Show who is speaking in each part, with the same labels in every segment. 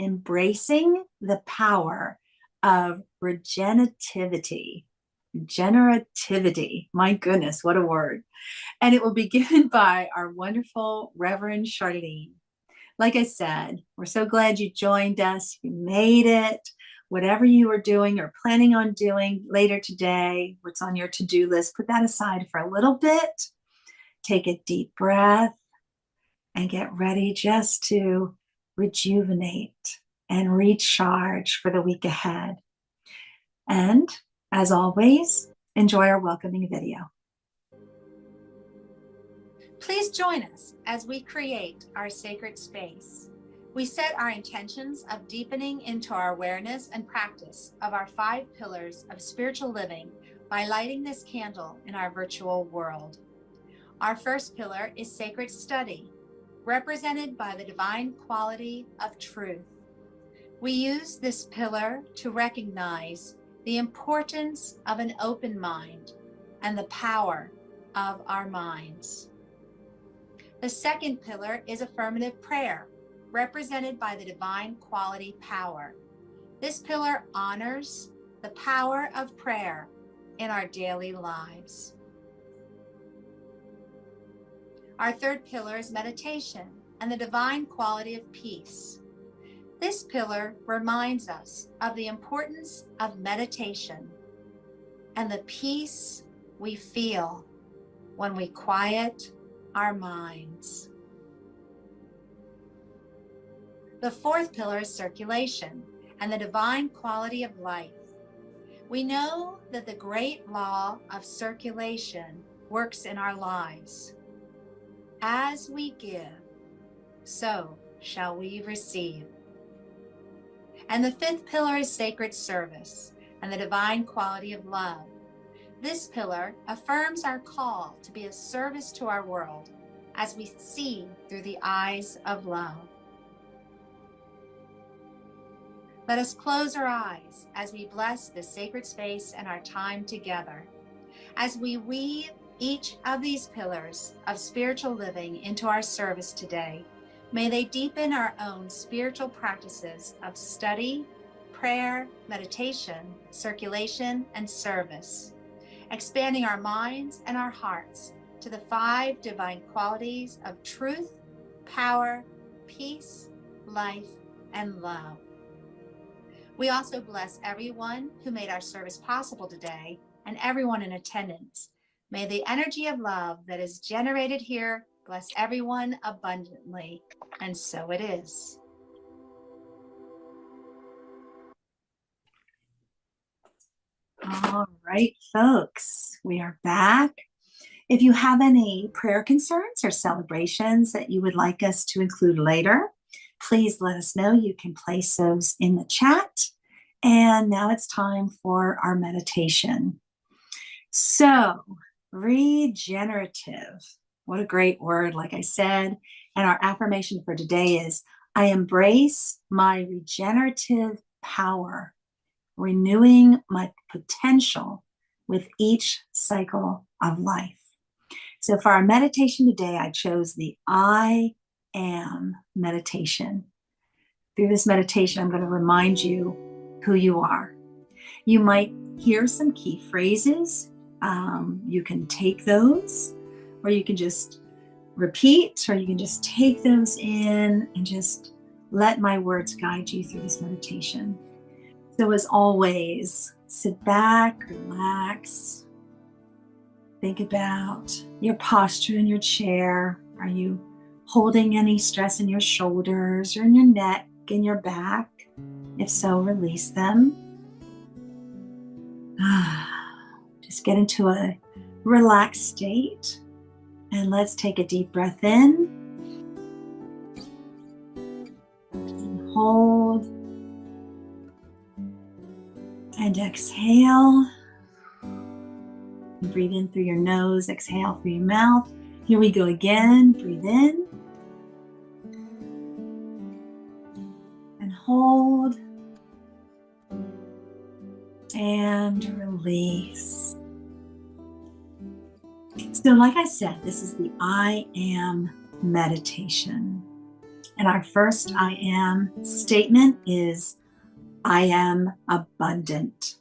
Speaker 1: embracing the power of regenerativity. Generativity. My goodness, what a word. And it will be given by our wonderful Reverend Charlene. Like I said, we're so glad you joined us. You made it. Whatever you are doing or planning on doing later today, what's on your to-do list, put that aside for a little bit. Take a deep breath and get ready just to rejuvenate and recharge for the week ahead. And as always, enjoy our welcoming video.
Speaker 2: Please join us as we create our sacred space. We set our intentions of deepening into our awareness and practice of our 5 pillars of spiritual living by lighting this candle in our virtual world. Our first pillar is sacred study, represented by the divine quality of truth. We use this pillar to recognize the importance of an open mind and the power of our minds. The second pillar is affirmative prayer, represented by the divine quality power. This pillar honors the power of prayer in our daily lives. Our third pillar is meditation and the divine quality of peace. This pillar reminds us of the importance of meditation and the peace we feel when we quiet our minds. The fourth pillar is circulation and the divine quality of life. We know that the great law of circulation works in our lives. As we give, so shall we receive. And the fifth pillar is sacred service and the divine quality of love. This pillar affirms our call to be of service to our world as we see through the eyes of love. Let us close our eyes as we bless this sacred space and our time together. As we weave each of these pillars of spiritual living into our service today, may they deepen our own spiritual practices of study, prayer, meditation, circulation, and service, expanding our minds and our hearts to the 5 divine qualities of truth, power, peace, life, and love. We also bless everyone who made our service possible today and everyone in attendance. May the energy of love that is generated here bless everyone abundantly, and so it is.
Speaker 1: All right, folks, we are back. If you have any prayer concerns or celebrations that you would like us to include later, please let us know. You can place those in the chat. And now it's time for our meditation. So, regenerative. What a great word, like I said. And our affirmation for today is, I embrace my regenerative power, renewing my potential with each cycle of life. So for our meditation today, I chose the I am meditation. Through this meditation, I'm going to remind you who you are. You might hear some key phrases. You can take those, or you can just repeat, or you can just take those in and just let my words guide you through this meditation. So as always, sit back, relax. Think about your posture in your chair. Are you holding any stress in your shoulders or in your neck, in your back? If so, release them. Just get into a relaxed state. And let's take a deep breath in. And hold. And exhale. Breathe in through your nose, exhale through your mouth. Here we go again. Breathe in. And hold. And release. So like I said, this is the I am meditation. And our first I am statement is, I am abundant.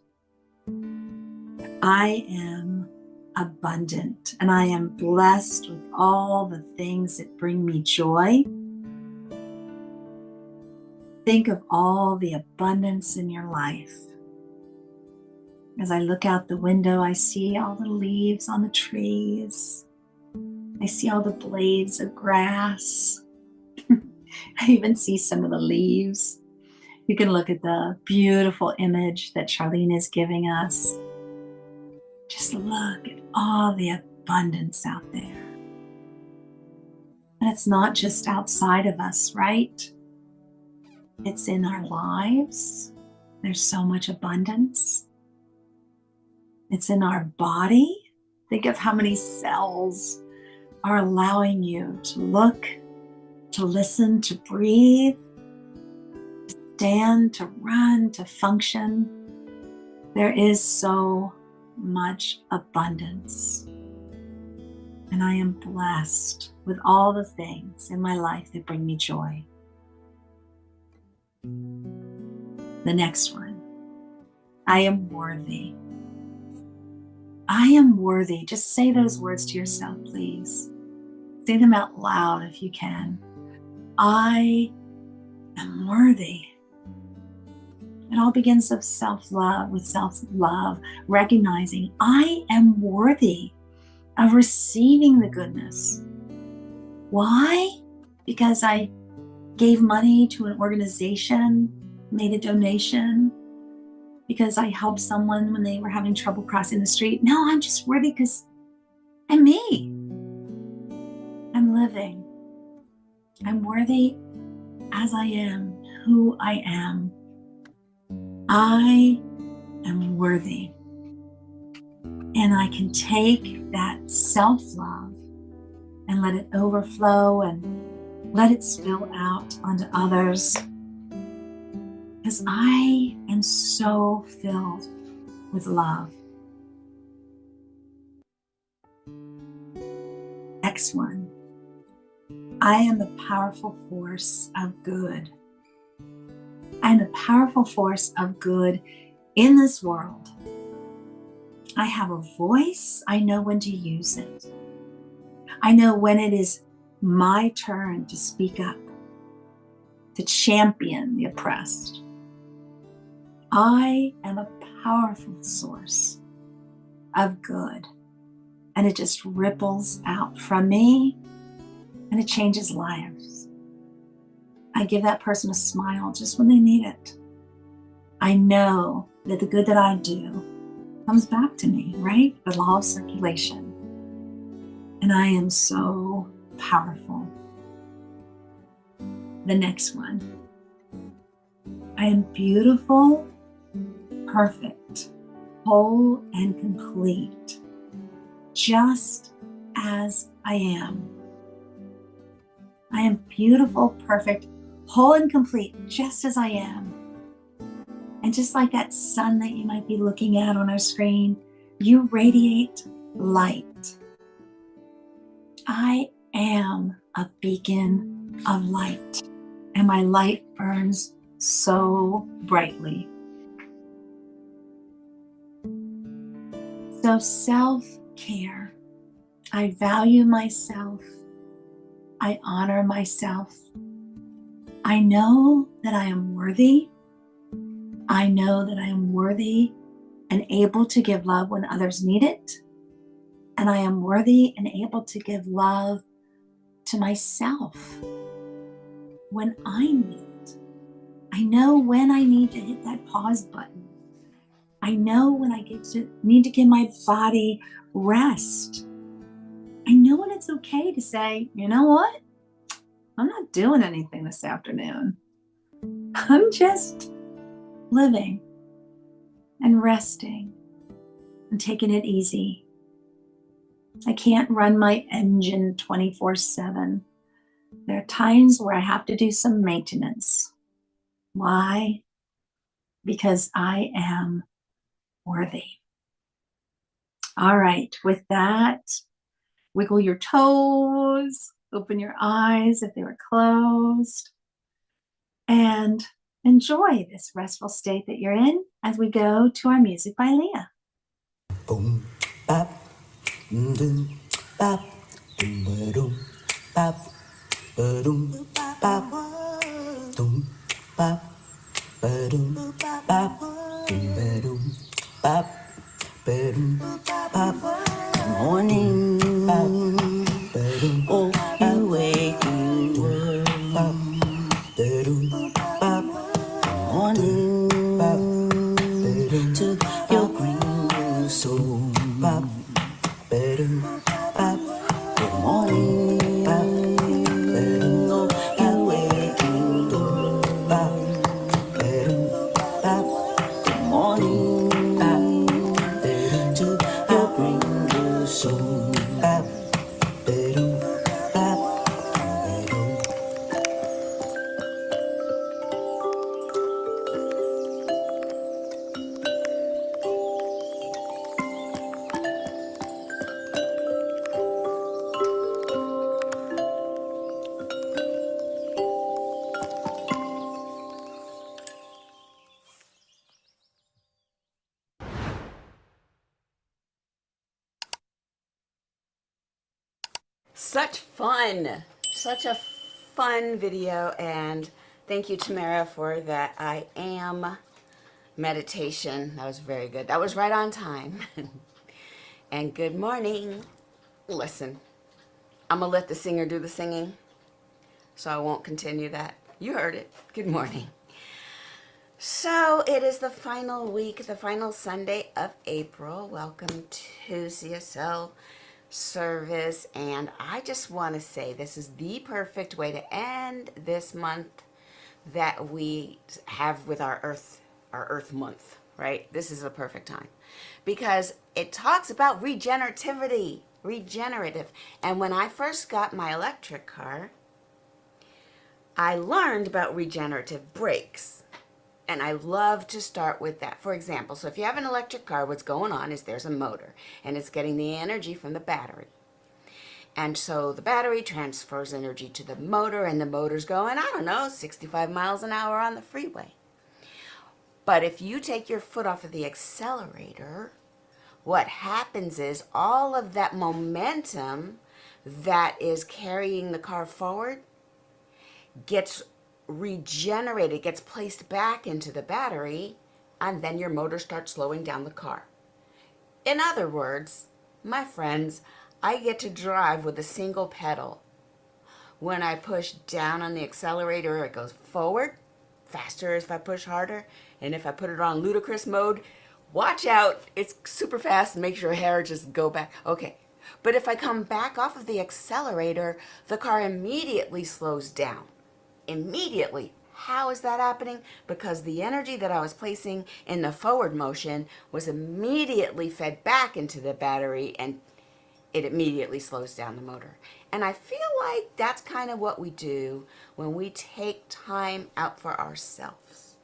Speaker 1: I am abundant, and I am blessed with all the things that bring me joy. Think of all the abundance in your life. As I look out the window, I see all the leaves on the trees. I see all the blades of grass. I even see some of the leaves. You can look at the beautiful image that Charlene is giving us. Just look at all the abundance out there. And it's not just outside of us, right? It's in our lives. There's so much abundance. It's in our body. Think of how many cells are allowing you to look, to listen, to breathe, to stand, to run, to function. There is so much abundance. And I am blessed with all the things in my life that bring me joy. The next one, I am worthy. I am worthy. Just say those words to yourself, please. Say them out loud if you can. I am worthy. It all begins with self-love, recognizing I am worthy of receiving the goodness. Why? Because I gave money to an organization, made a donation, because I helped someone when they were having trouble crossing the street. No, I'm just worthy because I'm me. I'm living. I'm worthy as I am, who I am. I am worthy. And I can take that self-love and let it overflow and let it spill out onto others. Because I am so filled with love. Next one. I am the powerful force of good. I am the powerful force of good in this world. I have a voice. I know when to use it. I know when it is my turn to speak up, to champion the oppressed. I am a powerful source of good, and it just ripples out from me, and it changes lives. I give that person a smile just when they need it. I know that the good that I do comes back to me, right? The law of circulation. And I am so powerful. The next one. I am beautiful, perfect, whole, and complete, just as I am. I am beautiful, perfect, whole, and complete, just as I am. And just like that sun that you might be looking at on our screen, you radiate light. I am a beacon of light, and my light burns so brightly. So self-care. I value myself. I honor myself. I know that I am worthy. I know that I am worthy and able to give love when others need it. And I am worthy and able to give love to myself when I need it. I know when I need to hit that pause button. I know when I need to give my body rest. I know when it's okay to say, you know what? I'm not doing anything this afternoon. I'm just living and resting and taking it easy. I can't run my engine 24/7. There are times where I have to do some maintenance. Why? Because I am worthy. All right, with that, wiggle your toes, Open your eyes if they were closed. And enjoy this restful state that you're in as we go to our music by Leah.
Speaker 3: Boom, bap, doom, bap, doom, ba-doom, bap, ba-doom, bap, doom, bap, ba-doom, bap, doom, ba-doom, bap, ba-doom, bap. Good morning, bap, ba-doom, oh, you waking world, bap, ba-doom, bap. Good morning, bap, ba-doom, to your green soul, bap. Good morning, oh, you waking up. Good morning, to your green soul.
Speaker 4: Such fun, such a fun video, and thank you, Tamara, for that I am meditation. That was very good. That was right on time. And good morning. Listen, I'm gonna let the singer do the singing, so I won't continue that. You heard it. Good morning. So it is the final week, the final Sunday of April. Welcome to CSL service, and I just want to say this is the perfect way to end this month that we have with our earth month, right? This is a perfect time because it talks about regenerative. And when I first got my electric car, I learned about regenerative brakes. And I love to start with that. For example, so if you have an electric car, what's going on is there's a motor and it's getting the energy from the battery. And so the battery transfers energy to the motor, and the motor's going, I don't know, 65 miles an hour on the freeway. But if you take your foot off of the accelerator, what happens is all of that momentum that is carrying the car forward gets regenerated, gets placed back into the battery, and then your motor starts slowing down the car. In other words, my friends, I get to drive with a single pedal. When I push down on the accelerator, it goes forward faster if I push harder, and if I put it on ludicrous mode, watch out, it's super fast, make your hair just go back. Okay, but if I come back off of the accelerator, the car immediately slows down. Immediately. How is that happening? Because the energy that I was placing in the forward motion was immediately fed back into the battery, and it immediately slows down the motor. And I feel like that's kind of what we do when we take time out for ourselves.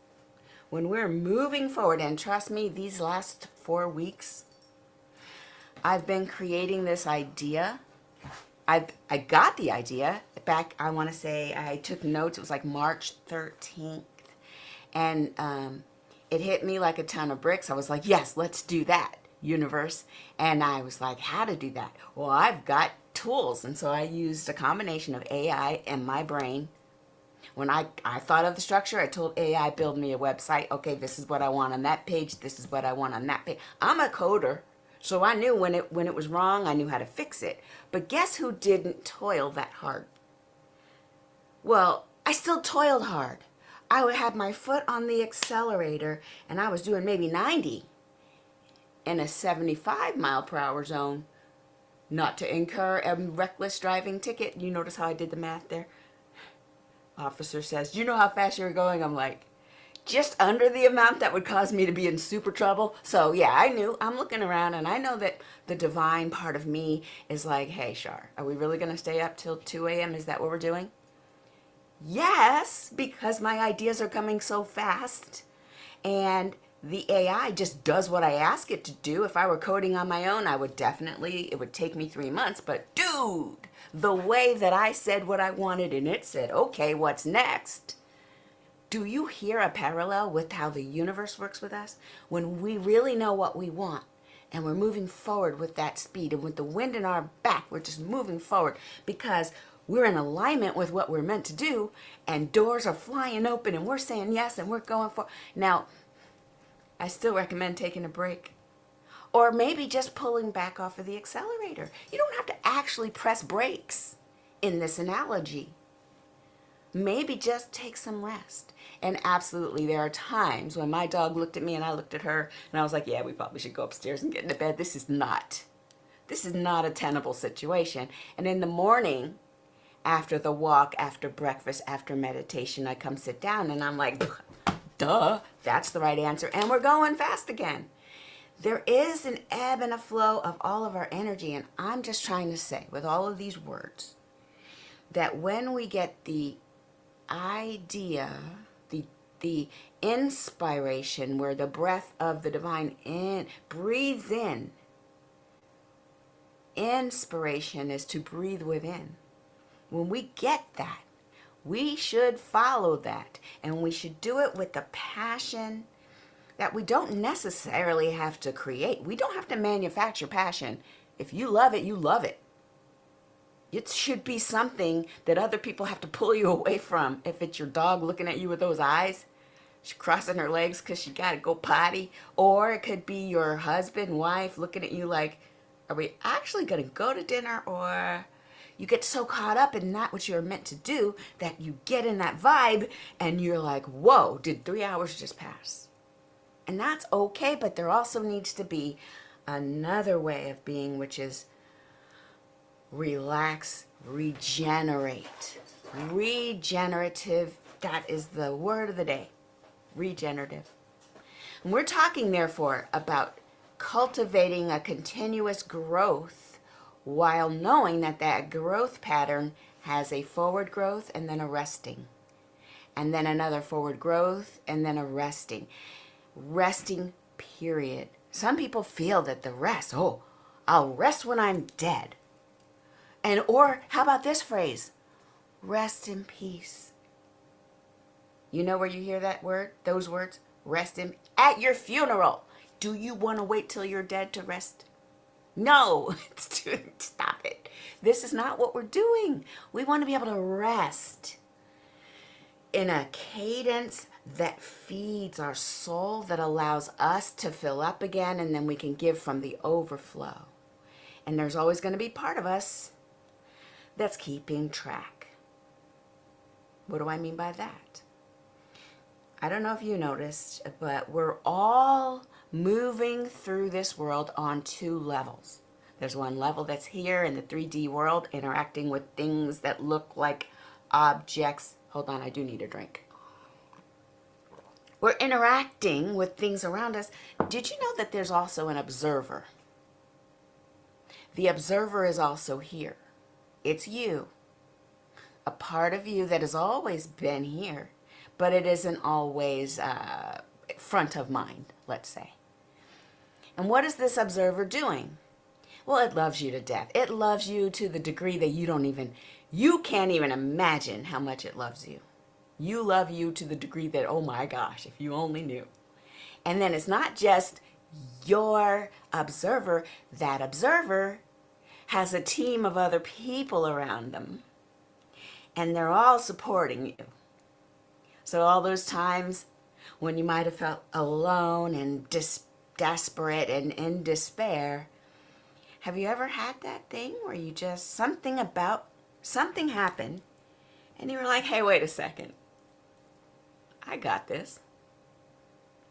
Speaker 4: When we're moving forward, and trust me, these last 4 weeks, I've been creating this idea. I got the idea back, I want to say, I took notes, it was like March 13th. And it hit me like a ton of bricks. I was like, yes, let's do that, universe. And I was like, how to do that? Well, I've got tools. And so I used a combination of AI and my brain. When I thought of the structure, I told AI, build me a website. Okay, this is what I want on that page. This is what I want on that page. I'm a coder. So I knew when it was wrong, I knew how to fix it. But guess who didn't toil that hard? Well, I still toiled hard. I would have my foot on the accelerator, and I was doing maybe 90 in a 75 mile per hour zone, not to incur a reckless driving ticket. You notice how I did the math there? Officer says, do you know how fast you were going? I'm like, just under the amount that would cause me to be in super trouble. So yeah, I knew. I'm looking around, and I know that the divine part of me is like, hey, Shar, are we really going to stay up till 2 a.m.? Is that what we're doing? Yes, because my ideas are coming so fast, and the AI just does what I ask it to do. If I were coding on my own, I would definitely, it would take me 3 months, but dude, the way that I said what I wanted and it said, okay, what's next? Do you hear a parallel with how the universe works with us? When we really know what we want and we're moving forward with that speed and with the wind in our back, we're just moving forward because we're in alignment with what we're meant to do, and doors are flying open and we're saying yes and we're going for. Now, I still recommend taking a break. Or maybe just pulling back off of the accelerator. You don't have to actually press brakes in this analogy. Maybe just take some rest. And absolutely, there are times when my dog looked at me and I looked at her and I was like, yeah, we probably should go upstairs and get into bed. This is not a tenable situation. And in the morning, after the walk, after breakfast, after meditation, I come sit down and I'm like, duh, that's the right answer. And we're going fast again. There is an ebb and a flow of all of our energy. And I'm just trying to say with all of these words that when we get the idea, the inspiration where the breath of the divine breathes in, inspiration is to breathe within. When we get that, we should follow that, and we should do it with the passion that we don't necessarily have to create. We don't have to manufacture passion. If you love it, you love it. It should be something that other people have to pull you away from. If it's your dog looking at you with those eyes, she's crossing her legs because she got to go potty. Or it could be your husband, wife looking at you like, are we actually going to go to dinner? Or you get so caught up in not what you're meant to do that you get in that vibe and you're like, whoa, did 3 hours just pass? And that's okay, but there also needs to be another way of being, which is relax, regenerate. Regenerative, that is the word of the day. Regenerative. And we're talking, therefore, about cultivating a continuous growth while knowing that that growth pattern has a forward growth and then a resting. And then another forward growth and then a resting. Resting, period. Some people feel that the rest, oh, I'll rest when I'm dead. And or how about this phrase? Rest in peace. You know where you hear that word, those words? Rest in, at your funeral. Do you want to wait till you're dead to rest? No, stop it. This is not what we're doing. We want to be able to rest in a cadence that feeds our soul, that allows us to fill up again, and then we can give from the overflow. And there's always going to be part of us that's keeping track. What do I mean by that? I don't know if you noticed, but we're all moving through this world on 2 levels. There's one level that's here in the 3D world, interacting with things that look like objects. Hold on, I do need a drink. We're interacting with things around us. Did you know that there's also an observer? The observer is also here. It's you. A part of you that has always been here, but it isn't always front of mind, let's say. And what is this observer doing? Well, it loves you to death. It loves you to the degree that you can't even imagine how much it loves you. You love you to the degree that, oh my gosh, if you only knew. And then it's not just your observer. That observer has a team of other people around them. And they're all supporting you. So all those times when you might have felt alone and desperate and in despair, have you ever had that thing where you just, something happened and you were like, hey, wait a second. I got this.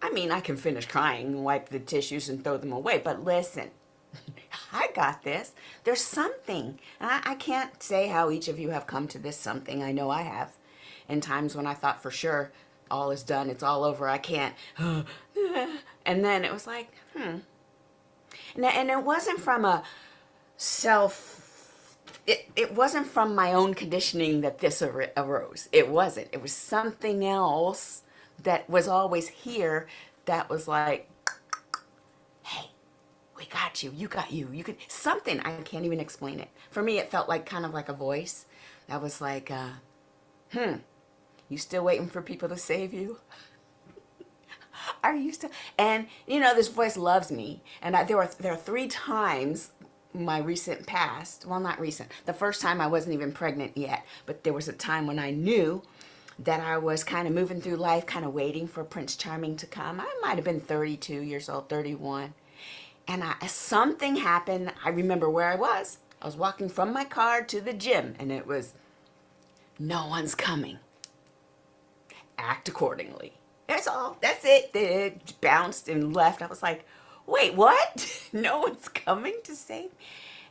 Speaker 4: I mean, I can finish crying and wipe the tissues and throw them away, but listen, I got this. There's something. And I can't say how each of you have come to this something. I know I have. In times when I thought for sure all is done, it's all over, I can't. And then it was like, And it wasn't from a it wasn't from my own conditioning that this arose. It wasn't. It was something else that was always here that was like, hey, we got you. You got you. You could something. I can't even explain it. For me, it felt like kind of like a voice that was like, you still waiting for people to save you? Are you still? And you know, this voice loves me. And there are 3 times my recent past. Well, not recent. The first time I wasn't even pregnant yet, but there was a time when I knew that I was kind of moving through life, kind of waiting for Prince Charming to come. I might have been 32 years old, 31. And something happened. I remember where I was. I was walking from my car to the gym, and it was, no one's coming. Act accordingly. That's all. That's it. It bounced and left. I was like, wait, what? No one's coming to save me?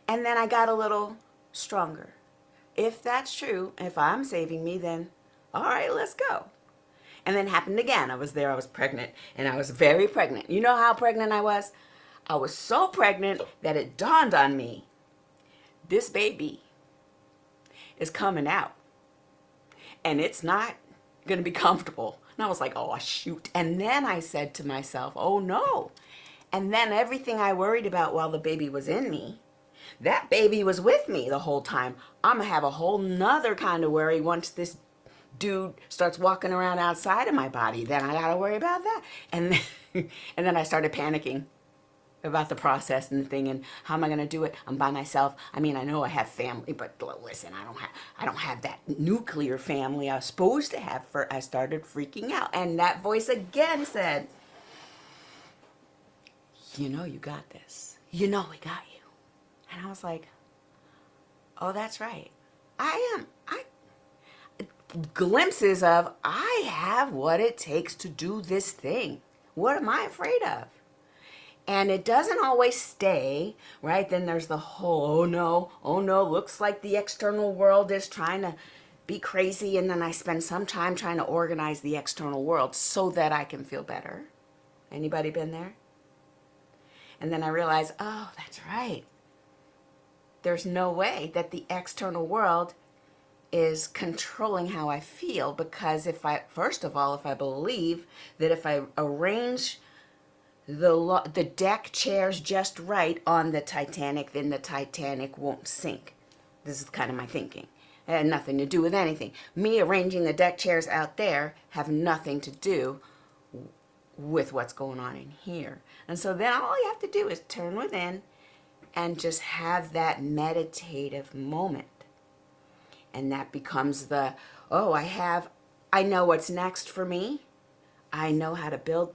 Speaker 4: And then I got a little stronger. If that's true, if I'm saving me, then all right, let's go. And then it happened again. I was there, I was pregnant, and I was very pregnant. You know how pregnant I was? I was so pregnant that it dawned on me, this baby is coming out, and it's not going to be comfortable. And I was like, oh, shoot. And then I said to myself, oh, no. And then everything I worried about while the baby was in me, that baby was with me the whole time. I'm going to have a whole nother kind of worry once this dude starts walking around outside of my body. Then I got to worry about that. And then I started panicking about the process and the thing and how am I going to do it? I'm by myself. I mean, I know I have family, but listen, I don't have that nuclear family I was supposed to have. I started freaking out, and that voice again said, you know, you got this. You know, we got you. And I was like, oh, that's right. Glimpses of, I have what it takes to do this thing. What am I afraid of? And it doesn't always stay, right? Then there's the whole, oh no, looks like the external world is trying to be crazy. And then I spend some time trying to organize the external world so that I can feel better. Anybody been there? And then I realize, oh, that's right. There's no way that the external world is controlling how I feel, because first of all, if I believe that if I arrange the deck chairs just right on the Titanic, then the Titanic won't sink. This is kind of my thinking. It had nothing to do with anything. Me arranging the deck chairs out there have nothing to do with what's going on in here. And so then all you have to do is turn within and just have that meditative moment. And that becomes the, oh, I know what's next for me. I know how to build,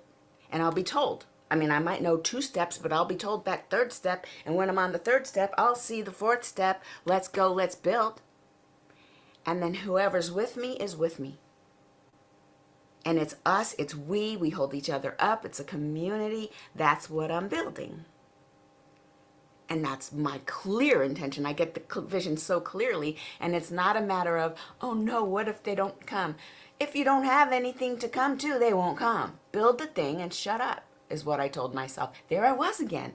Speaker 4: and I'll be told. I mean, I might know 2 steps, but I'll be told that 3rd step. And when I'm on the 3rd step, I'll see the 4th step. Let's go, let's build. And then whoever's with me is with me. And it's us, it's we hold each other up. It's a community. That's what I'm building. And that's my clear intention. I get the vision so clearly. And it's not a matter of, oh no, what if they don't come? If you don't have anything to come to, they won't come. Build the thing and shut up, is what I told myself. There I was again,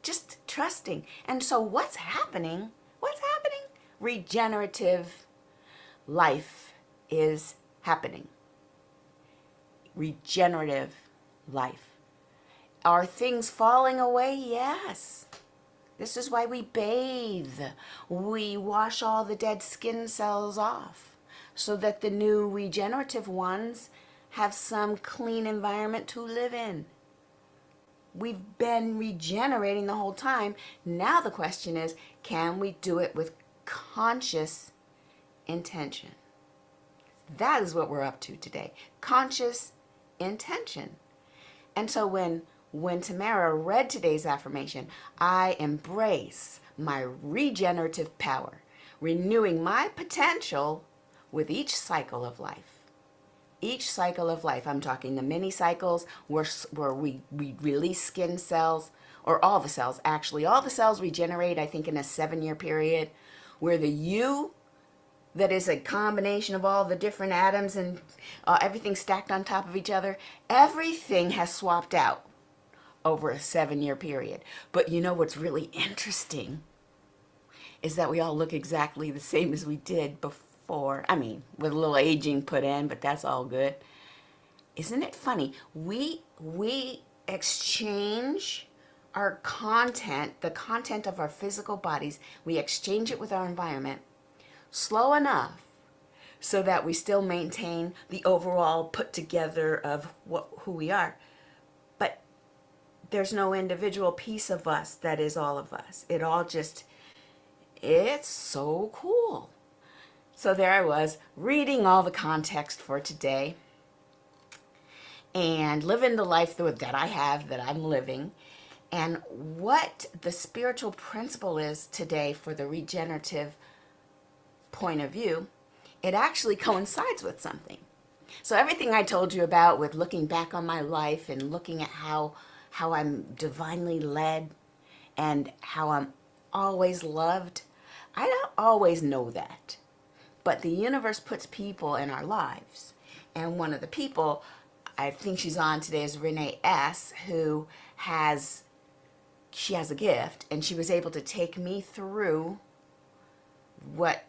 Speaker 4: just trusting. And so what's happening? What's happening? Regenerative life is happening. Regenerative life. Are things falling away? Yes. This is why we bathe. We wash all the dead skin cells off so that the new regenerative ones have some clean environment to live in. We've been regenerating the whole time. Now the question is, can we do it with conscious intention? That is what we're up to today. Conscious intention. And so when Tamara read today's affirmation, I embrace my regenerative power, renewing my potential with each cycle of life. Each cycle of life, I'm talking the mini cycles where we release skin cells, or all the cells, actually. All the cells regenerate, I think, in a 7-year period, where the you, that is a combination of all the different atoms and everything stacked on top of each other, everything has swapped out over a 7-year period. But you know what's really interesting is that we all look exactly the same as we did before. I mean, with a little aging put in, but that's all good. Isn't it funny? We exchange our content, the content of our physical bodies, we exchange it with our environment slow enough so that we still maintain the overall put together of who we are. But there's no individual piece of us that is all of us. It all just, it's so cool. So there I was, reading all the context for today and living the life that I have, that I'm living, and what the spiritual principle is today for the regenerative point of view. It actually coincides with something. So everything I told you about with looking back on my life and looking at how I'm divinely led and how I'm always loved, I don't always know that. But the universe puts people in our lives. And one of the people, I think she's on today, is Renee S., who has a gift, and she was able to take me through what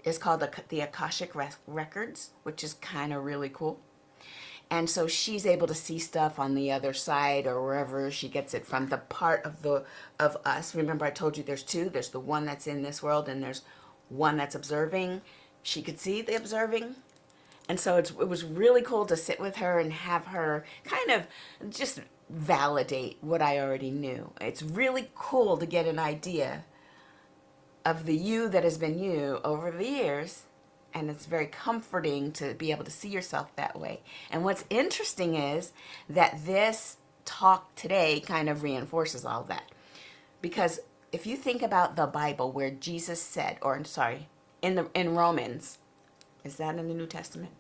Speaker 4: is called the Akashic Records, which is kind of really cool. And so she's able to see stuff on the other side or wherever she gets it from, the part of us. Remember I told you there's two. There's the one that's in this world and there's one that's observing. She could see the observing. And so it was really cool to sit with her and have her kind of just validate what I already knew. It's really cool to get an idea of the you that has been you over the years, and it's very comforting to be able to see yourself that way. And what's interesting is that this talk today kind of reinforces all that. Because if you think about the Bible where Jesus said, in Romans, is that in the New Testament?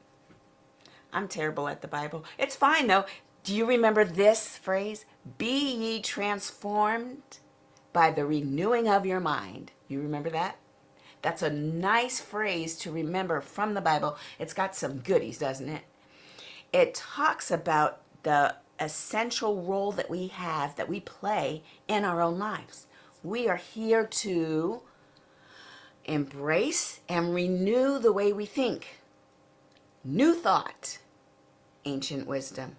Speaker 4: I'm terrible at the Bible. It's fine though. Do you remember this phrase? Be ye transformed by the renewing of your mind. You remember that? That's a nice phrase to remember from the Bible. It's got some goodies, doesn't it? It talks about the essential role that we have, that we play in our own lives. We are here to embrace and renew the way we think. New thought, ancient wisdom.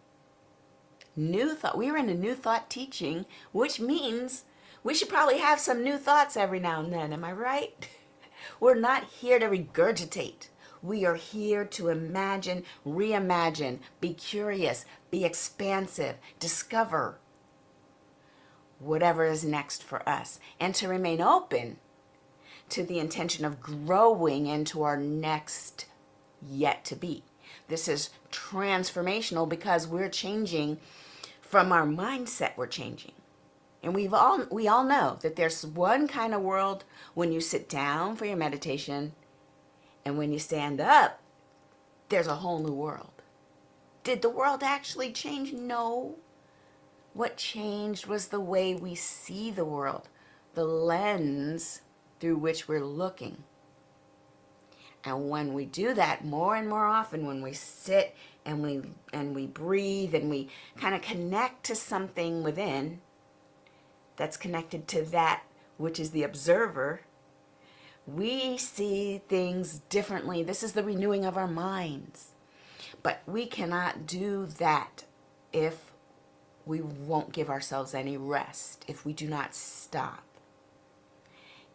Speaker 4: New thought. We are in a new thought teaching, which means we should probably have some new thoughts every now and then. Am I right? We're not here to regurgitate. We are here to imagine, reimagine, be curious, be expansive, discover whatever is next for us, and to remain open to the intention of growing into our next yet to be. This is transformational because we're changing from our mindset. We're changing. And we all know that there's one kind of world when you sit down for your meditation, and when you stand up, there's a whole new world. Did the world actually change? No. What changed was the way we see the world, the lens through which we're looking. And when we do that more and more often, when we sit and we breathe and we kind of connect to something within that's connected to that which is the observer, we see things differently. This is the renewing of our minds. But we cannot do that if we won't give ourselves any rest, if we do not stop.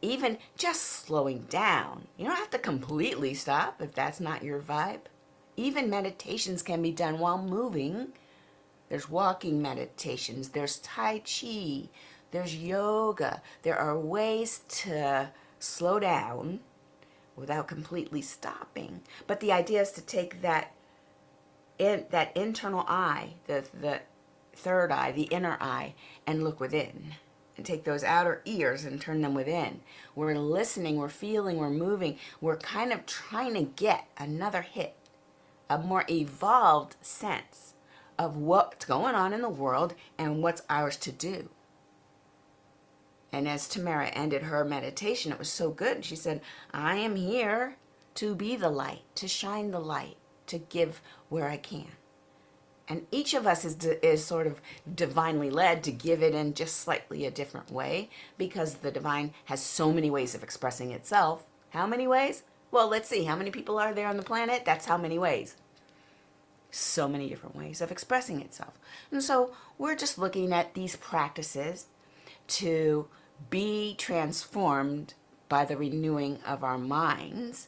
Speaker 4: Even just slowing down. You don't have to completely stop if that's not your vibe. Even meditations can be done while moving. There's walking meditations, there's Tai Chi, there's yoga. There are ways to slow down without completely stopping. But the idea is to take that internal eye, the third eye, the inner eye, and look within. And take those outer ears and turn them within. We're listening, we're feeling, we're moving. We're kind of trying to get another hit, a more evolved sense of what's going on in the world and what's ours to do. And as Tamara ended her meditation, it was so good. She said, I am here to be the light, to shine the light, to give where I can. And each of us is sort of divinely led to give it in just slightly a different way, because the divine has so many ways of expressing itself. How many ways? Well, let's see. How many people are there on the planet? That's how many ways. So many different ways of expressing itself. And so we're just looking at these practices to be transformed by the renewing of our minds.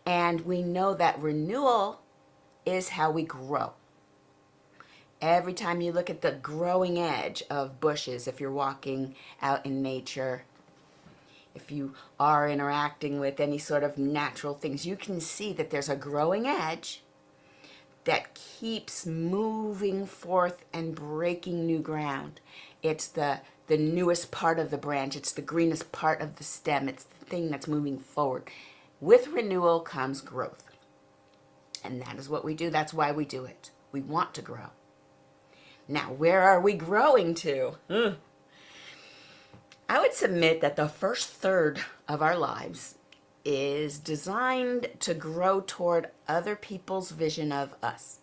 Speaker 4: And we know that renewal is how we grow. Every time you look at the growing edge of bushes, if you're walking out in nature, if you are interacting with any sort of natural things, you can see that there's a growing edge that keeps moving forth and breaking new ground. It's the newest part of the branch. It's the greenest part of the stem. It's the thing that's moving forward. With renewal comes growth. And that is what we do. That's why we do it. We want to grow. Now, where are we growing to? I would submit that the first third of our lives is designed to grow toward other people's vision of us.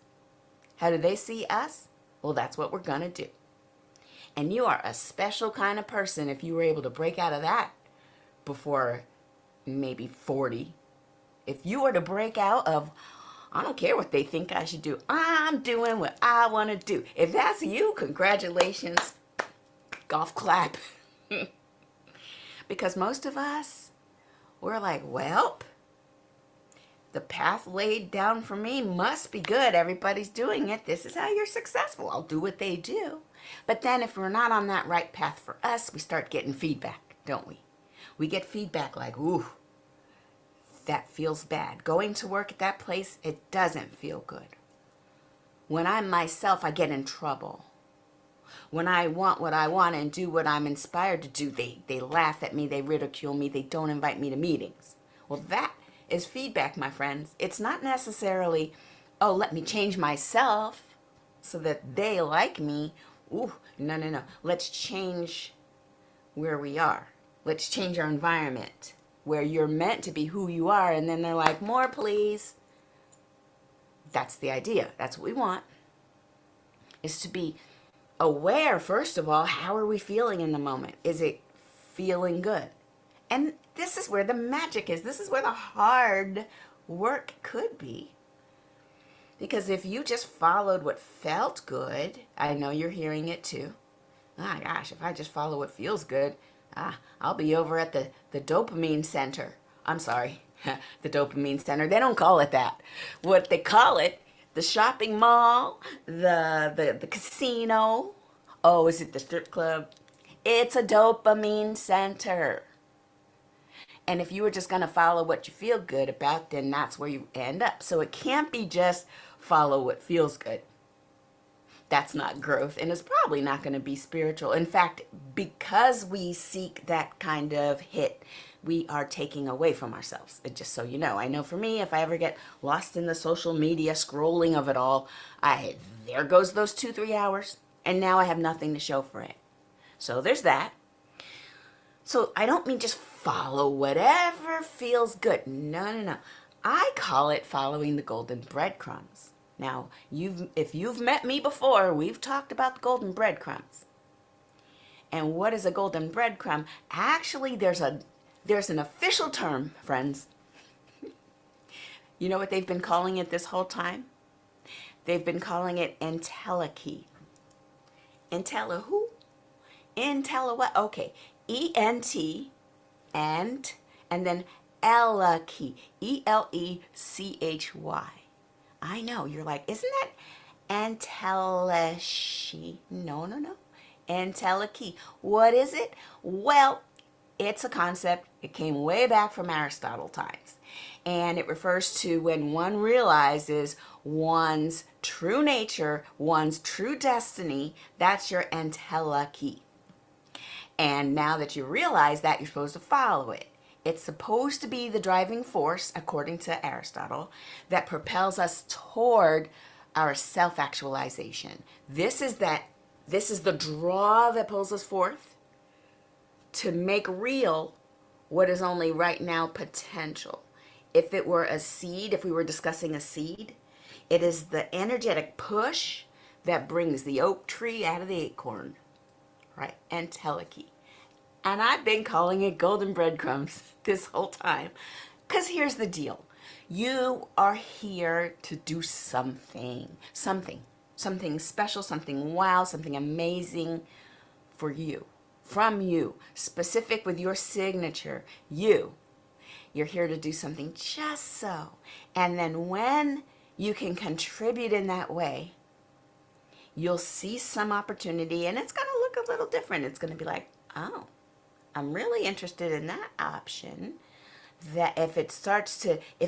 Speaker 4: How do they see us? Well, that's what we're going to do. And you are a special kind of person if you were able to break out of that before maybe 40. If you were to break out of, I don't care what they think I should do, I'm doing what I want to do. If that's you, congratulations. Golf clap. Because most of us, we're like, well, the path laid down for me must be good. Everybody's doing it. This is how you're successful. I'll do what they do. But then if we're not on that right path for us, we start getting feedback, don't we? We get feedback like, ooh, that feels bad. Going to work at that place, it doesn't feel good. When I'm myself, I get in trouble. When I want what I want and do what I'm inspired to do, they laugh at me, they ridicule me, they don't invite me to meetings. Well, that is feedback, my friends. It's not necessarily, oh, let me change myself so that they like me. Ooh, no. Let's change where we are. Let's change our environment where you're meant to be who you are, and then they're like, more please. That's the idea. That's what we want, is to be aware, first of all, how are we feeling in the moment? Is it feeling good? And this is where the magic is. This is where the hard work could be. Because if you just followed what felt good, I know you're hearing it too. Oh my gosh, if I just follow what feels good, I'll be over at the dopamine center. I'm sorry, the dopamine center. They don't call it that. What they call it, the shopping mall, the casino. Oh, is it the strip club? It's a dopamine center. And if you were just going to follow what you feel good about, then that's where you end up. So it can't be just follow what feels good. That's not growth, and it's probably not going to be spiritual. In fact, because we seek that kind of hit, we are taking away from ourselves. Just so you know, I know for me, if I ever get lost in the social media scrolling of it all, there goes those 2-3 hours, and now I have nothing to show for it. So there's that. So I don't mean just follow whatever feels good. No. I call it following the golden breadcrumbs. Now, if you've met me before, we've talked about the golden breadcrumbs. And what is a golden breadcrumb? Actually, there's an official term, friends. You know what they've been calling it this whole time? They've been calling it entelechy. Entele who? Entele what? Okay. E-N-T and then elechy. E-L-E-C-H-Y. I know, you're like, isn't that entelechy? No. Entelechy. What is it? Well, it's a concept. It came way back from Aristotle times. And it refers to when one realizes one's true nature, one's true destiny. That's your entelechy. And now that you realize that, you're supposed to follow it. It's supposed to be the driving force, according to Aristotle, that propels us toward our self-actualization. This is the draw that pulls us forth to make real what is only right now potential. If it were a seed, if we were discussing a seed, it is the energetic push that brings the oak tree out of the acorn, right? Entelechy. And I've been calling it golden breadcrumbs this whole time. Because here's the deal. You are here to do something special, something wow, something amazing for you, from you, specific with your signature, you're here to do something just so. And then when you can contribute in that way, you'll see some opportunity and it's going to look a little different. It's going to be like, oh, I'm really interested in that option. That if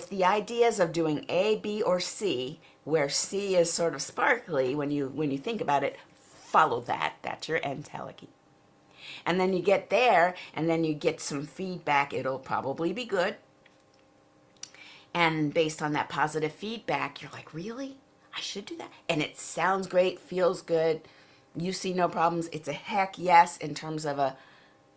Speaker 4: the ideas of doing A, B, or C, where C is sort of sparkly when you think about it, follow that. That's your entelechy. And then you get there and then you get some feedback. It'll probably be good. And based on that positive feedback, you're like, really? I should do that? And it sounds great, feels good. You see no problems. It's a heck yes in terms of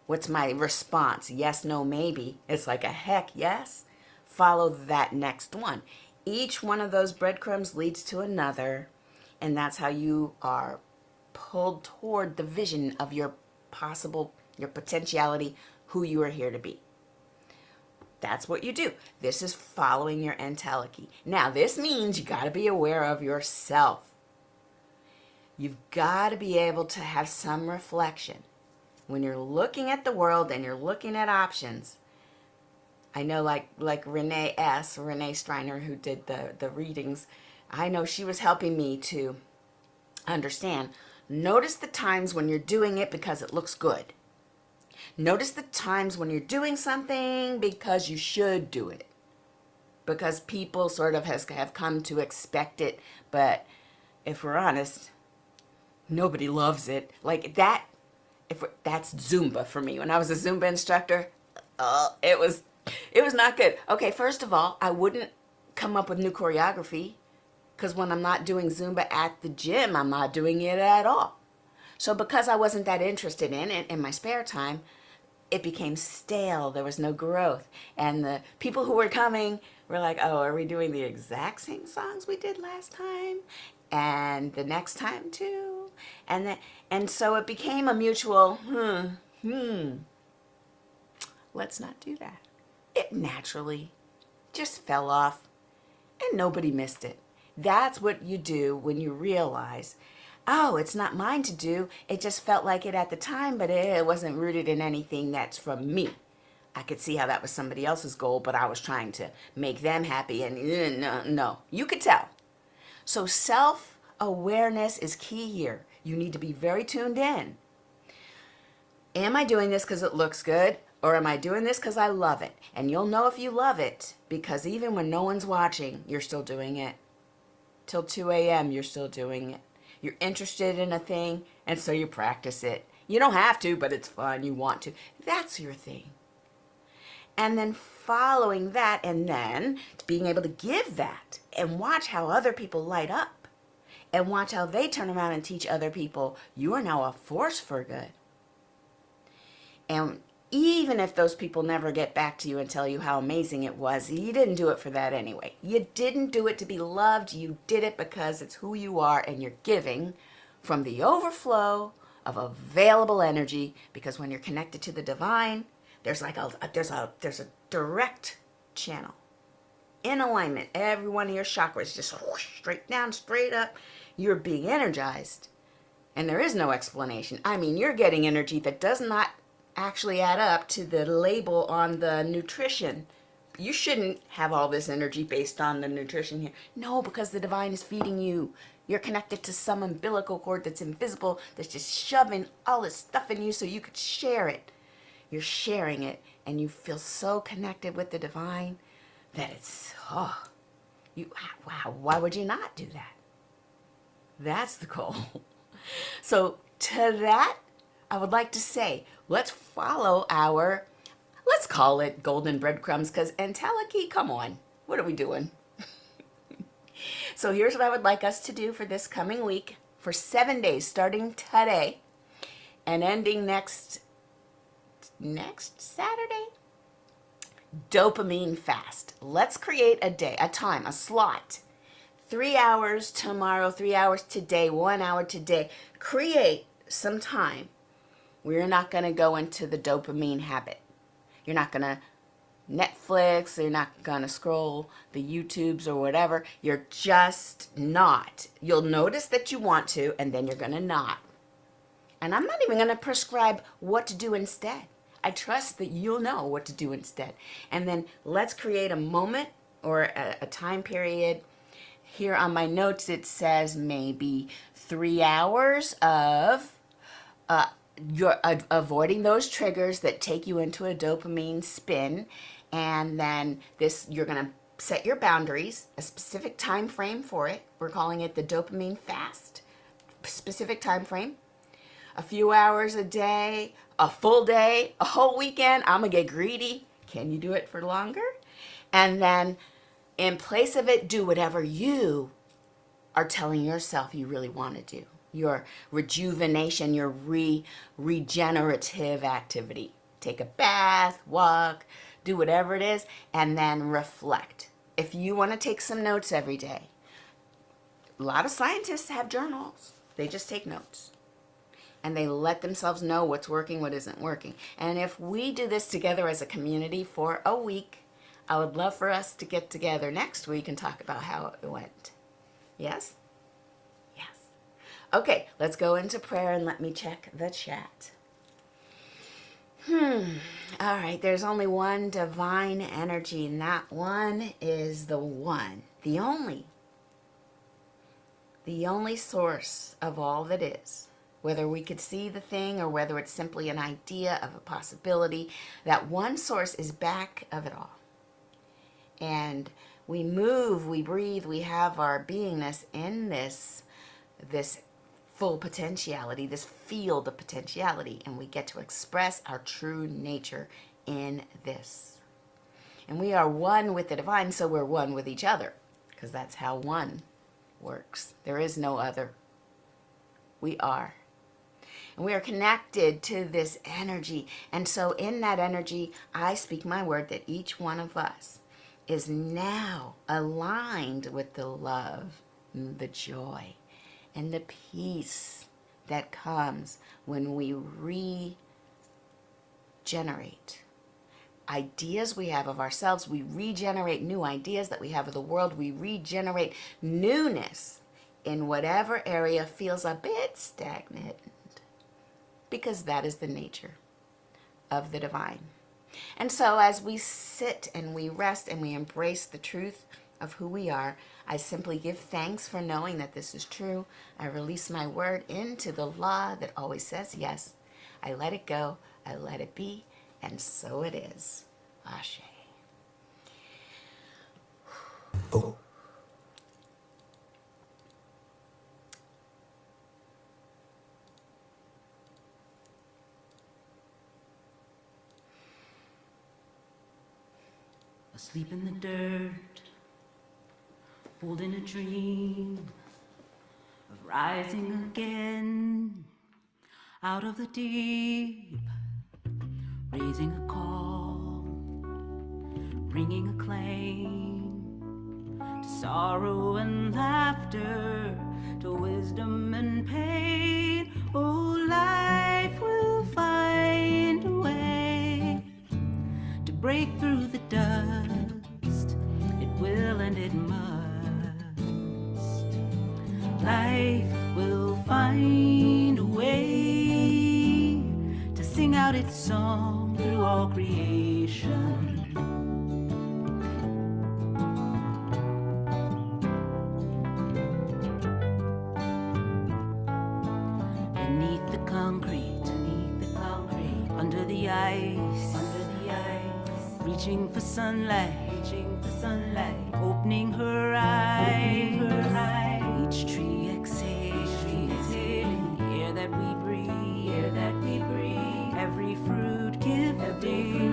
Speaker 4: what's my response? Yes, no, maybe. It's like a heck yes. Follow that next one. Each one of those breadcrumbs leads to another. And that's how you are pulled toward the vision of your potentiality, who you are here to be. That's what you do. This is following your entelechy. Now, this means you got to be aware of yourself. You've got to be able to have some reflection. When you're looking at the world and you're looking at options, I know like Renee Striner, who did the readings, I know she was helping me to understand. Notice the times when you're doing it because it looks good. Notice the times when you're doing something because you should do it. Because people sort of have come to expect it, but if we're honest, nobody loves it. Like that. That's Zumba for me. When I was a Zumba instructor, it was not good. Okay, first of all, I wouldn't come up with new choreography because when I'm not doing Zumba at the gym, I'm not doing it at all. So because I wasn't that interested in it in my spare time, it became stale. There was no growth. And the people who were coming were like, oh, are we doing the exact same songs we did last time? And the next time too? And so it became a mutual, let's not do that. It naturally just fell off and nobody missed it. That's what you do when you realize, oh, it's not mine to do. It just felt like it at the time, but it wasn't rooted in anything that's from me. I could see how that was somebody else's goal, but I was trying to make them happy and no, you could tell. So self-awareness is key here. You need to be very tuned in. Am I doing this because it looks good? Or am I doing this because I love it? And you'll know if you love it because even when no one's watching, you're still doing it. Till 2 a.m., you're still doing it. You're interested in a thing, and so you practice it. You don't have to, but it's fun. You want to. That's your thing. And then following that, and then being able to give that and watch how other people light up. And watch how they turn around and teach other people, you are now a force for good. And even if those people never get back to you and tell you how amazing it was, you didn't do it for that anyway. You didn't do it to be loved. You did it because it's who you are and you're giving from the overflow of available energy. Because when you're connected to the divine, there's a direct channel in alignment. Every one of your chakras just whoosh, straight down, straight up. You're being energized. And there is no explanation. I mean, you're getting energy that does not actually add up to the label on the nutrition. You shouldn't have all this energy based on the nutrition here. No, because the divine is feeding you. You're connected to some umbilical cord that's invisible, that's just shoving all this stuff in you so you could share it. You're sharing it, and you feel so connected with the divine that it's, wow, why would you not do that? That's the goal. So to that, I would like to say, let's follow let's call it golden breadcrumbs, because entelechy, come on, what are we doing? So here's what I would like us to do for this coming week, for 7 days, starting today and ending next Saturday. Dopamine fast. Let's create a day, a time, a slot. 3 hours tomorrow, 3 hours today, 1 hour today. Create some time where you're not going to go into the dopamine habit. You're not going to Netflix, you're not going to scroll the YouTubes or whatever. You're just not. You'll notice that you want to, and then you're going to not. And I'm not even going to prescribe what to do instead. I trust that you'll know what to do instead. And then let's create a moment or a time period. Here on my notes, it says maybe 3 hours of you're avoiding those triggers that take you into a dopamine spin. And then you're going to set your boundaries, a specific time frame for it. We're calling it the dopamine fast. Specific time frame. A few hours a day, a full day, a whole weekend. I'm going to get greedy. Can you do it for longer? And then in place of it, do whatever you are telling yourself you really want to do. Your rejuvenation, your regenerative activity. Take a bath, walk, do whatever it is, and then reflect. If you want to take some notes every day, a lot of scientists have journals. They just take notes. And they let themselves know what's working, what isn't working. And if we do this together as a community for a week, I would love for us to get together next week and talk about how it went. Yes? Yes. Okay, let's go into prayer and let me check the chat. All right, there's only one divine energy, and that one is the one, the only source of all that is. Whether we could see the thing or whether it's simply an idea of a possibility, that one source is back of it all. And we move, we breathe, we have our beingness in this full potentiality, this field of potentiality, and we get to express our true nature in this. And we are one with the divine, so we're one with each other, because that's how one works. There is no other. We are. And we are connected to this energy. And so in that energy, I speak my word that each one of us is now aligned with the love, the joy, and the peace that comes when we regenerate ideas we have of ourselves. We regenerate new ideas that we have of the world. We regenerate newness in whatever area feels a bit stagnant, because that is the nature of the divine. And so as we sit and we rest and we embrace the truth of who we are, I simply give thanks for knowing that this is true. I release my word into the law that always says yes. I let it go, I let it be, and so it is. Ashe.
Speaker 3: Oh.
Speaker 5: Asleep in the dirt, holding a dream of rising again out of the deep, raising a call, ringing a claim to sorrow and laughter, to wisdom and pain. Oh, life will find a way to break through the dust. It will and it must. Life will find a way to sing out its song through all creation. Beneath the concrete, under the ice, reaching for sunlight, opening her eyes. Each tree exhaling, air that we breathe, every fruit gifting,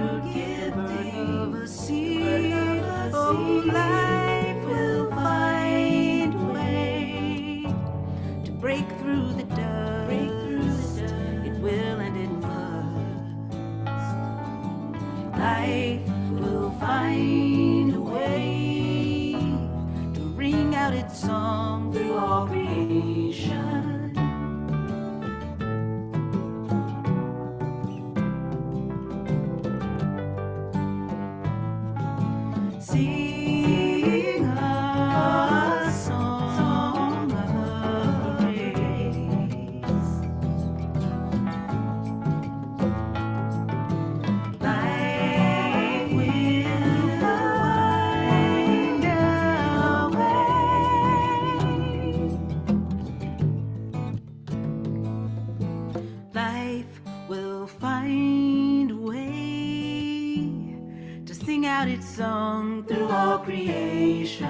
Speaker 5: birth of a seed. Oh, life will find a way to break through the dust. It will and it must. Life will find a way to ring out its song through all creation. Sing a song of praise. life will find a way to sing out its song through all creation.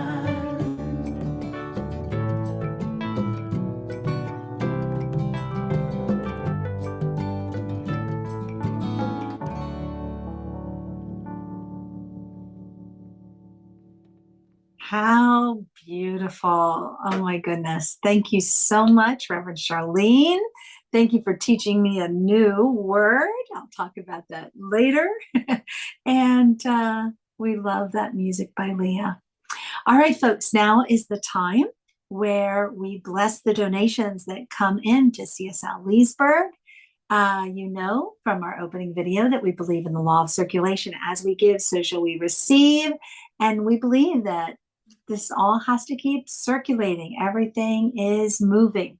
Speaker 1: How beautiful. Oh my goodness. Thank you so much, Reverend Charlene. Thank you for teaching me a new word. I'll talk about that later. And we love that music by Leah. All right, folks, now is the time where we bless the donations that come in to CSL Leesburg. You know from our opening video that we believe in the law of circulation. As we give, so shall we receive. And we believe that this all has to keep circulating. Everything is moving.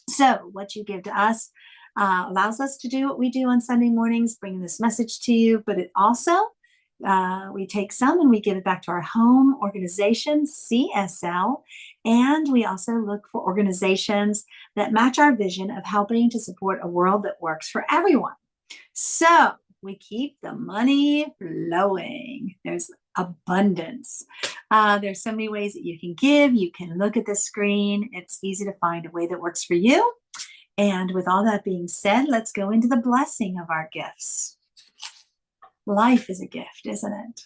Speaker 1: So what you give to us allows us to do what we do on Sunday mornings, bringing this message to you, but it also, we take some and we give it back to our home organization, CSL, and we also look for organizations that match our vision of helping to support a world that works for everyone. So we keep the money flowing. There's abundance. There's so many ways that you can give. You can look at the screen. It's easy to find a way that works for you. And with all that being said, let's go into the blessing of our gifts. Life is a gift, isn't it?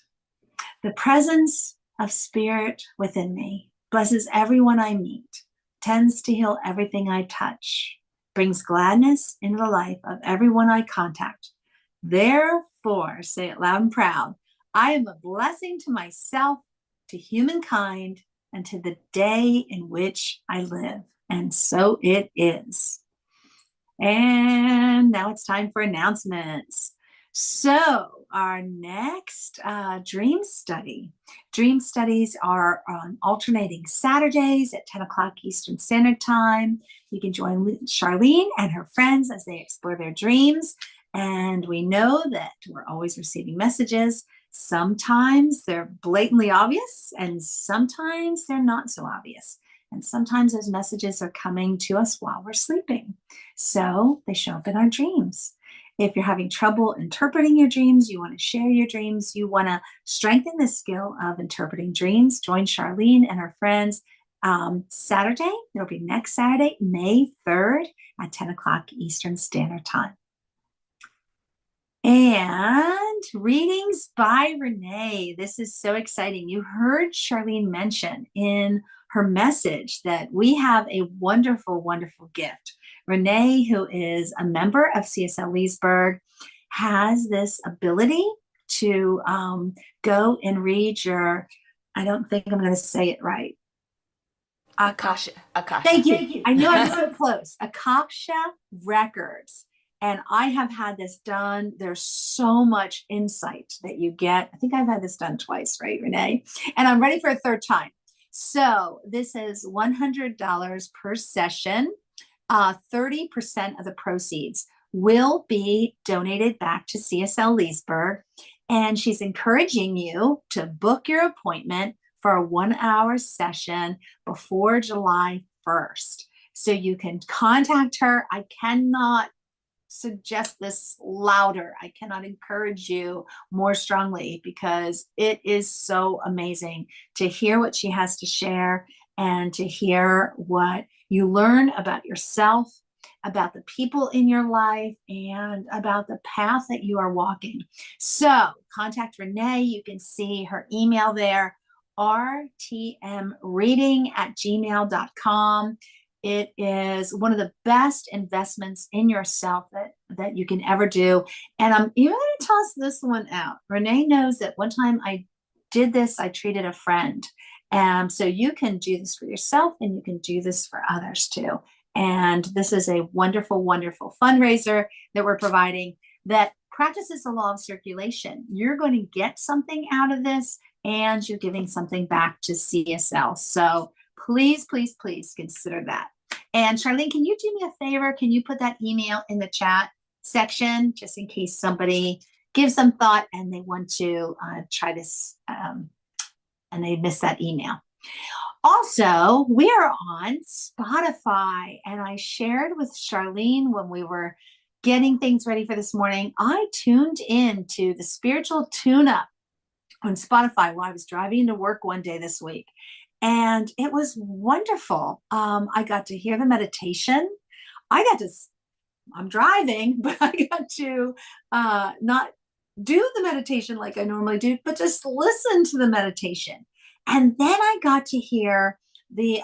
Speaker 1: The presence of spirit within me blesses everyone I meet, tends to heal everything I touch, brings gladness into the life of everyone I contact. Therefore, say it loud and proud, I am a blessing to myself, to humankind, and to the day in which I live. And so it is. And now it's time for announcements. So our next dream study. Dream studies are on alternating Saturdays at 10 o'clock Eastern Standard Time. You can join Charlene and her friends as they explore their dreams. And we know that we're always receiving messages. Sometimes they're blatantly obvious, and sometimes they're not so obvious. And sometimes those messages are coming to us while we're sleeping. So they show up in our dreams. If you're having trouble interpreting your dreams, you want to share your dreams, you want to strengthen the skill of interpreting dreams, join Charlene and her friends Saturday. It'll be next Saturday, May 3rd at 10 o'clock Eastern Standard Time. And readings by Renee. This is so exciting. You heard Charlene mention in her message that we have a wonderful, wonderful gift. Renee, who is a member of CSL Leesburg, has this ability to go and read your, I don't think I'm going to say it right.
Speaker 4: Akasha.
Speaker 1: Thank you. I knew I was so close. Akasha records. And I have had this done. There's so much insight that you get. I think I've had this done twice, right, Renee? And I'm ready for a third time. So this is $100 per session. 30% of the proceeds will be donated back to CSL Leesburg. And she's encouraging you to book your appointment for a 1-hour session before July 1st. So you can contact her. I cannot suggest this louder. I cannot encourage you more strongly because it is so amazing to hear what she has to share and to hear what you learn about yourself, about the people in your life, and about the path that you are walking. So contact Renee. You can see her email there, rtmreading@gmail.com. It is one of the best investments in yourself that you can ever do. And I'm even going to toss this one out. Renee knows that one time I did this, I treated a friend. So you can do this for yourself and you can do this for others too. And this is a wonderful, wonderful fundraiser that we're providing that practices the law of circulation. You're going to get something out of this and you're giving something back to CSL. So please, please, please consider that. And Charlene, can you do me a favor? Can you put that email in the chat section just in case somebody gives them thought and they want to try this and they missed that email. Also, we are on Spotify, and I shared with Charlene when we were getting things ready for this morning, I tuned in to the spiritual tune-up on Spotify while I was driving to work one day this week. And it was wonderful. I got to hear the meditation. I got to, I'm driving, but I got to not do the meditation like I normally do, but just listen to the meditation. And then I got to hear the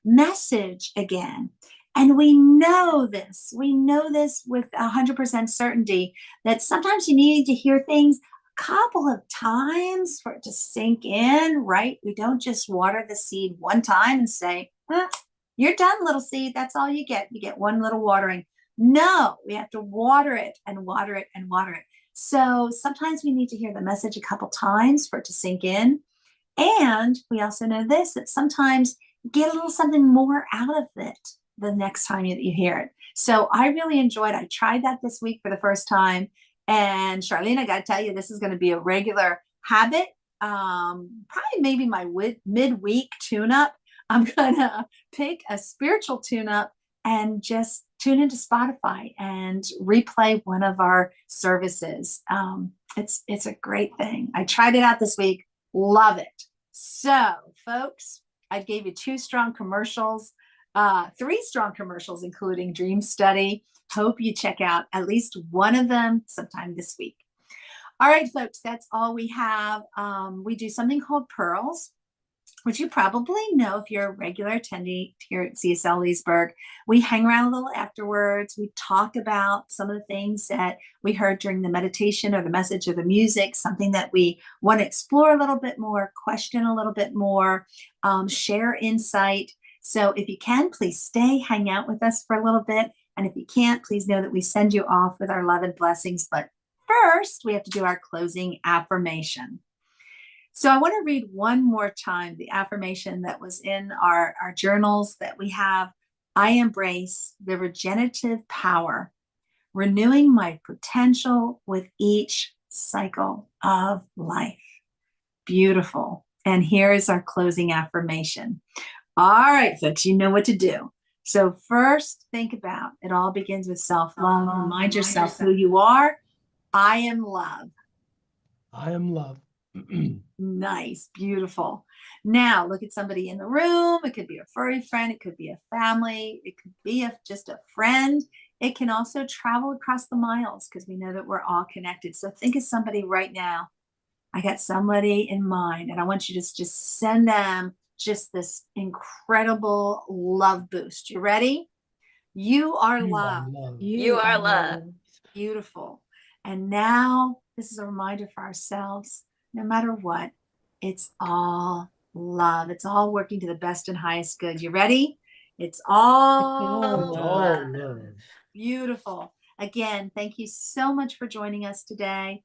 Speaker 1: message again. And we know this with 100% certainty that sometimes you need to hear things a couple of times for it to sink in, right? We don't just water the seed one time and say, you're done, little seed. That's all you get. You get one little watering. No, we have to water it and water it and water it. So sometimes we need to hear the message a couple times for it to sink in. And we also know this, that sometimes you get a little something more out of it the next time you hear it. So I really enjoyed, I tried that this week for the first time. And Charlene, I got to tell you, this is going to be a regular habit. Probably maybe my midweek tune-up. I'm going to pick a spiritual tune-up and just tune into Spotify and replay one of our services. It's a great thing. I tried it out this week. Love it. So, folks, I gave you 3 strong commercials, including Dream Study. Hope you check out at least one of them sometime this week. All right, folks, that's all we have. We do something called Pearls, which you probably know if you're a regular attendee here at CSL Leesburg. We hang around a little afterwards. We talk about some of the things that we heard during the meditation or the message or the music, something that we want to explore a little bit more, question a little bit more, share insight. So if you can, please stay, hang out with us for a little bit. And if you can't, please know that we send you off with our love and blessings. But first, we have to do our closing affirmation. So I want to read one more time the affirmation that was in our journals that we have. I embrace the regenerative power, renewing my potential with each cycle of life. Beautiful. And here is our closing affirmation. All right, folks, you know what to do. So first, think about it all begins with self-love. Remind yourself who you are. I am love.
Speaker 6: I am love.
Speaker 1: Nice, beautiful. Now look at somebody in the room. It could be a furry friend. It could be a family. It could be just a friend. It can also travel across the miles because we know that we're all connected. So think of somebody right now. I got somebody in mind, and I want you to just send them just this incredible love boost. You ready? You are love.
Speaker 4: You are love.
Speaker 1: Beautiful. And now this is a reminder for ourselves. No matter what, it's all love. It's all working to the best and highest good. You ready? It's all love. Beautiful. Again, thank you so much for joining us today.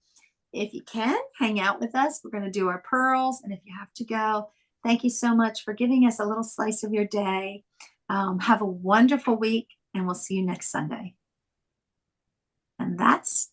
Speaker 1: If you can, hang out with us. We're going to do our pearls. And if you have to go, thank you so much for giving us a little slice of your day. Have a wonderful week, and we'll see you next Sunday. And that's